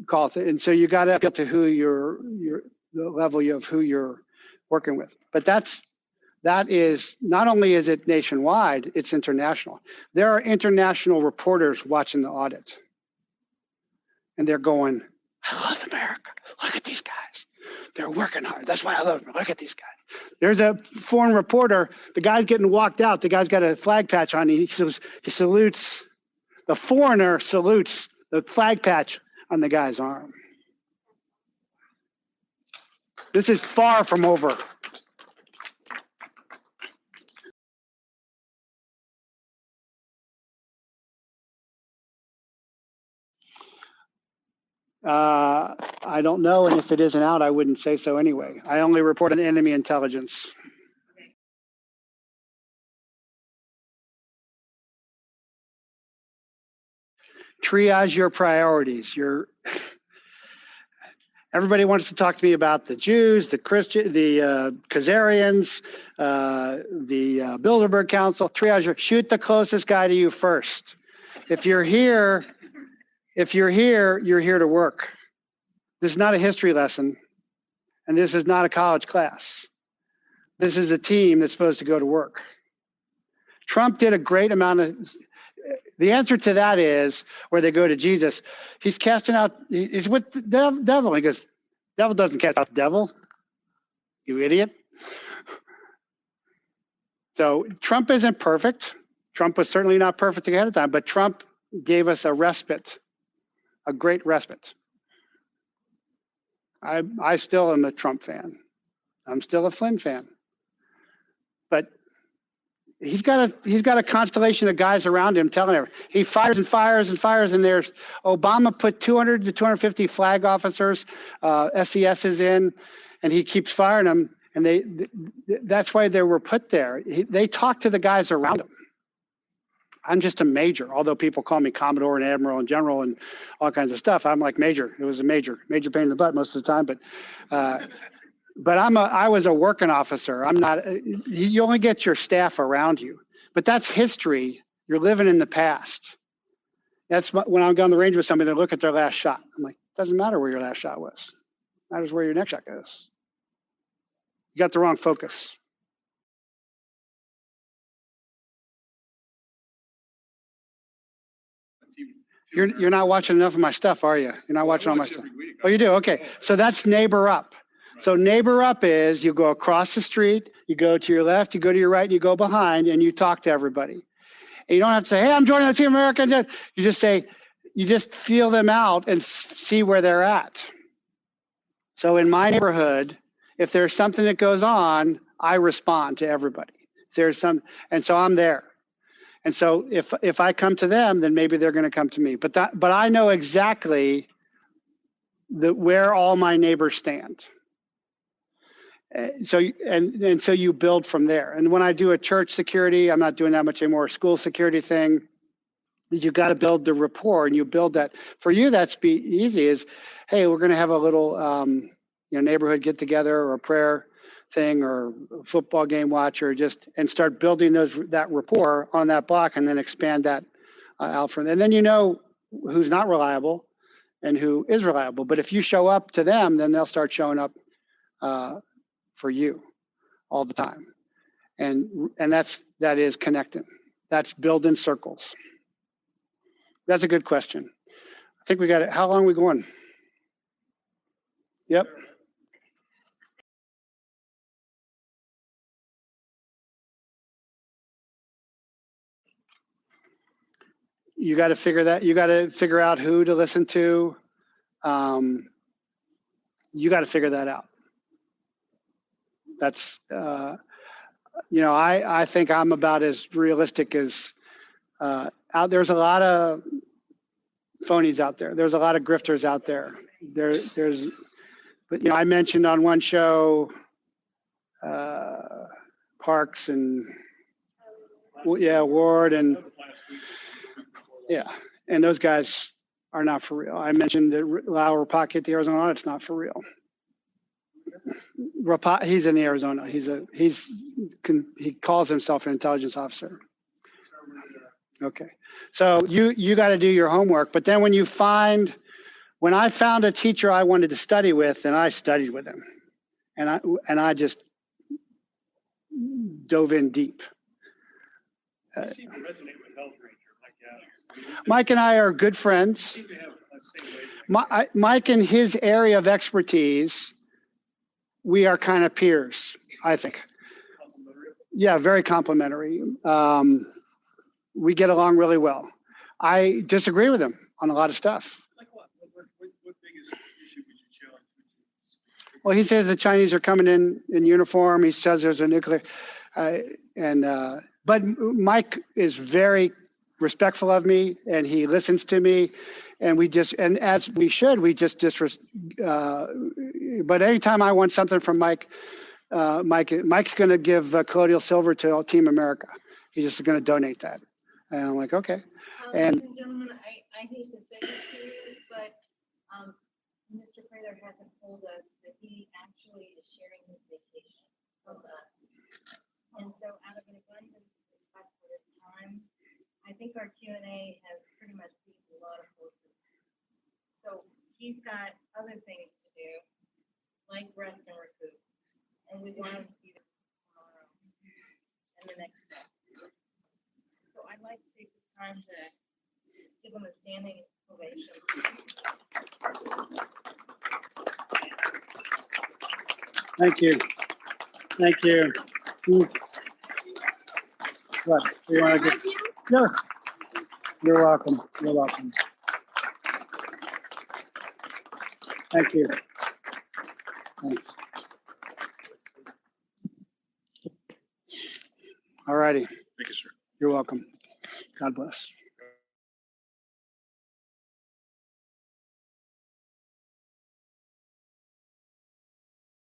call. And so you got to appeal to who the level of who you're working with. But that is, not only is it nationwide, it's international. There are international reporters watching the audit. And they're going, I love America. Look at these guys. They're working hard. That's why I love them. Look at these guys. There's a foreign reporter. The guy's getting walked out. The guy's got a flag patch on. He salutes. The foreigner salutes the flag patch on the guy's arm. This is far from over. I don't know, and if it isn't out, I wouldn't say so anyway. I only report on enemy intelligence. Triage your priorities. Everybody wants to talk to me about the Jews, the Christian, the Khazarians, the Bilderberg Council. Triage. Shoot the closest guy to you first. If you're here, you're here to work. This is not a history lesson, and this is not a college class. This is a team that's supposed to go to work. Trump did a great amount of. The answer to that is where they go to Jesus. He's casting out. He's with the devil. He goes, "Devil doesn't cast out the devil. You idiot." So Trump isn't perfect. Trump was certainly not perfect ahead of time, but Trump gave us a respite. A great respite. I still am a Trump fan. I'm still a Flynn fan. But he's got a constellation of guys around him telling him he fires and fires and fires. And there's Obama put 200 to 250 flag officers, SESs in, and he keeps firing them. And that's why they were put there. They talk to the guys around him. I'm just a major, although people call me Commodore and Admiral and General and all kinds of stuff. I'm like major. It was a major pain in the butt most of the time. But I was a working officer. I'm not. You only get your staff around you. But that's history. You're living in the past. That's when I'm on the range with somebody. They look at their last shot. I'm like, doesn't matter where your last shot was. It matters where your next shot goes. You got the wrong focus. You're not watching enough of my stuff, are you? You're not watching all my stuff. Oh, you do? Okay. So that's neighbor up. So neighbor up is you go across the street, you go to your left, you go to your right, you go behind, and you talk to everybody. And you don't have to say, hey, I'm joining the Team America. You just say, you just feel them out and see where they're at. So in my neighborhood, if there's something that goes on, I respond to everybody. And so I'm there. And so if I come to them, then maybe they're going to come to me. But I know exactly where all my neighbors stand. So you build from there. And when I do a church security, I'm not doing that much anymore. School security thing, you got to build the rapport, and you build that. For you, that's easy. Is hey, we're going to have a little neighborhood get together or a prayer thing or a football game watch, or and start building that rapport on that block, and then expand that out from there. And then you know who's not reliable, and who is reliable. But if you show up to them, then they'll start showing up for you all the time. And that is connecting. That's building circles. That's a good question. I think we got it. How long are we going? Yep. You got to figure that. You got to figure out who to listen to. You got to figure that out. That's, I think I'm about as realistic as there's a lot of phonies out there. There's a lot of grifters out there. But I mentioned on one show, Parks and Ward and and those guys are not for real. I mentioned that Lauer Pocket, the Arizona, it's not for real. He's in Arizona. He calls himself an intelligence officer. Okay, so you got to do your homework. But then when I found a teacher I wanted to study with, and I studied with him, and I just dove in deep. You seem to resonate with Health Ranger, Mike and I are good friends. You seem to have the same wavelength. Mike and his area of expertise, we are kind of peers, I think. Yeah, very complimentary. We get along really well. I disagree with him on a lot of stuff. Like what? What biggest issue would you challenge? Well, he says the Chinese are coming in uniform. He says there's a nuclear, but Mike is very respectful of me, and he listens to me, and as we should, but anytime I want something from Mike's going to give colloidal silver to Team America. He's just going to donate that. And I'm like, okay. Ladies and gentlemen, I hate to say this to you, but Mr. Prather hasn't told us that he actually is sharing his vacation with us. And so out of an abundance of respect for his time, I think our Q&A has pretty much beat a lot of horses. So he's got other things to do, like rest and recoup. And we want him to be there tomorrow and the next step. So I'd like to take this time to give him a standing ovation. Thank you. Thank you. What? You want to get? No. You're welcome. You're welcome. Thank you. Thanks. All righty. Thank you, sir. You're welcome. God bless.